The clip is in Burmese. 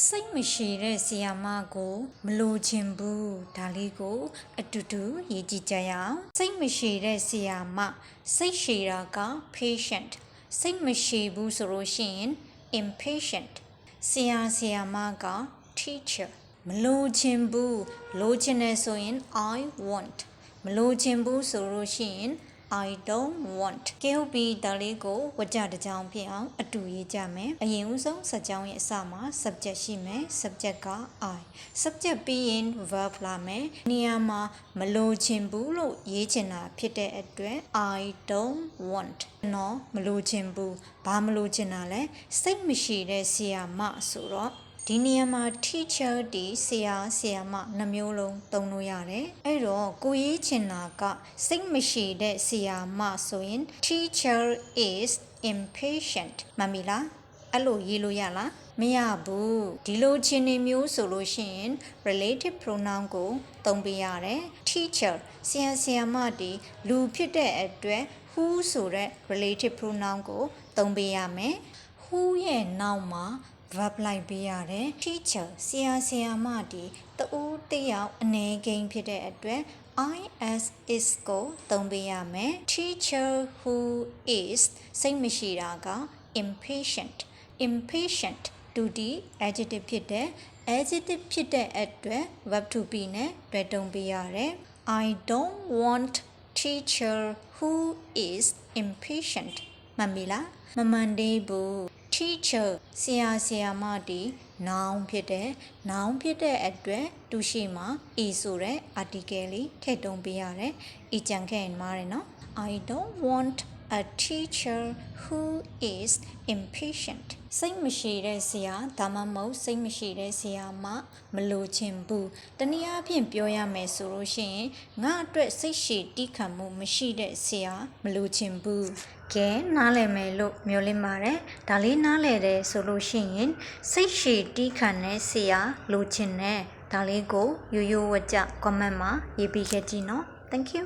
စိတ်မရှိတဲ့ဆီယာမကိုမလိုချင်ဘူးဒါလေးကိုအတူတူရေးကြည့်ကြရအောင်စိတ်မရှိတဲ့ဆီယာမစိတ်ရှည်တာက patient စိတ်မရှိဘူးဆိုလို့ရှိရင် impatient ဆီယာမက teacher မလိုချင်ဘူးလိုချင်တယ်ဆိုရင် I want မလိုချင်ဘူးဆိုလို့ရှိရင် I don't want ကဲဟုတ်ပြီဒါလေးကိုဝကြတစ်ကြောင်းဖြစ်အောင်အတူရေးကြမယ်အရင်ဦးဆုံးစကြောင်းရဲ့အစမှာ subject ရှိမယ် subject က I subject ပြီးရင် verb လာမယ်နေရာမှာမလိုချင်ဘူးလို့ရေးချင်တာဖြစ်တဲ့အတွက် I don't want နော်မလိုချင်ဘူးဘာမလိုချင်တာလဲစိတ်မရှိတဲ့ဆီယာမဆိုတော့ဒီနေရာမှာ teacher ဒီဆရာမနှမျိုးလုံးသုံးလို့ရတယ်အဲ့တော့ကိုရေးချင်တာကစိတ်မရှိတဲ့ဆရာမဆိုရင် teacher is impatient မှန်ပြီလားအဲ့လိုရေးလို့ရလားမရဘူးဒီလိုချင်နေမျိုးဆိုလို့ရှိရင် relative pronoun ကိုသုံးပေးရတယ် teacher ဆရာမဒီလူဖြစ်တဲ့အတွက် who ဆိုတဲ့ relative pronoun ကိုသုံးပေးရမယ် who ရဲ့နောက်မှာverb လိုက်ပေးရတယ် teacher ဆရာမဒီတူတယောက်အနေကိန်းဖြစ်တဲ့အတွက် is ကိုသုံးပေးရမယ် teacher who is စိတ်မရှိတာက impatient တူဒီ adjective ဖြစ်တဲ့ adjective ဖြစ်တဲ့အတွက် verb to be နဲ့တွဲတုံးပေးရတယ် I don't want teacher who is impatient မှန်ပြီလားမမှန်သေးဘူး teacher ဆရာမဒီ noun ဖြစ်တဲ့အတွက်သူရှိမှာ is ဆိုတဲ့ article လေးထည့်တုံးပေးရတယ်။ ကြံခဲ့ရင်မှားတယ်နော် I don't want a teacher who is impatient စိတ်မရှိတဲ့ဆရာဒါမှမဟုတ်စိတ်မရှိတဲ့ဆရာမမလိုချင်ဘူးတနည်းအားဖြင့်ပြောရမယ်ဆိုလို့ရှိရင်ငါအတွက်စိတ်ရှည်တီးခံမှုမရှိတဲ့ဆရာမလိုချင်ဘူးကဲနားလည်မယ်လို့မျှော်လင့်ပါတယ်ဒါလေးနားလည်တယ်ဆိုလို့ရှိရင်စိတ်ရှည်တီးခံတဲ့ဆရာလိုချင်တဲ့ဒါလေးကိုရိုးရိုးဝကြ comment မှာရေးပေးခဲ့ကြည့်နော် thank you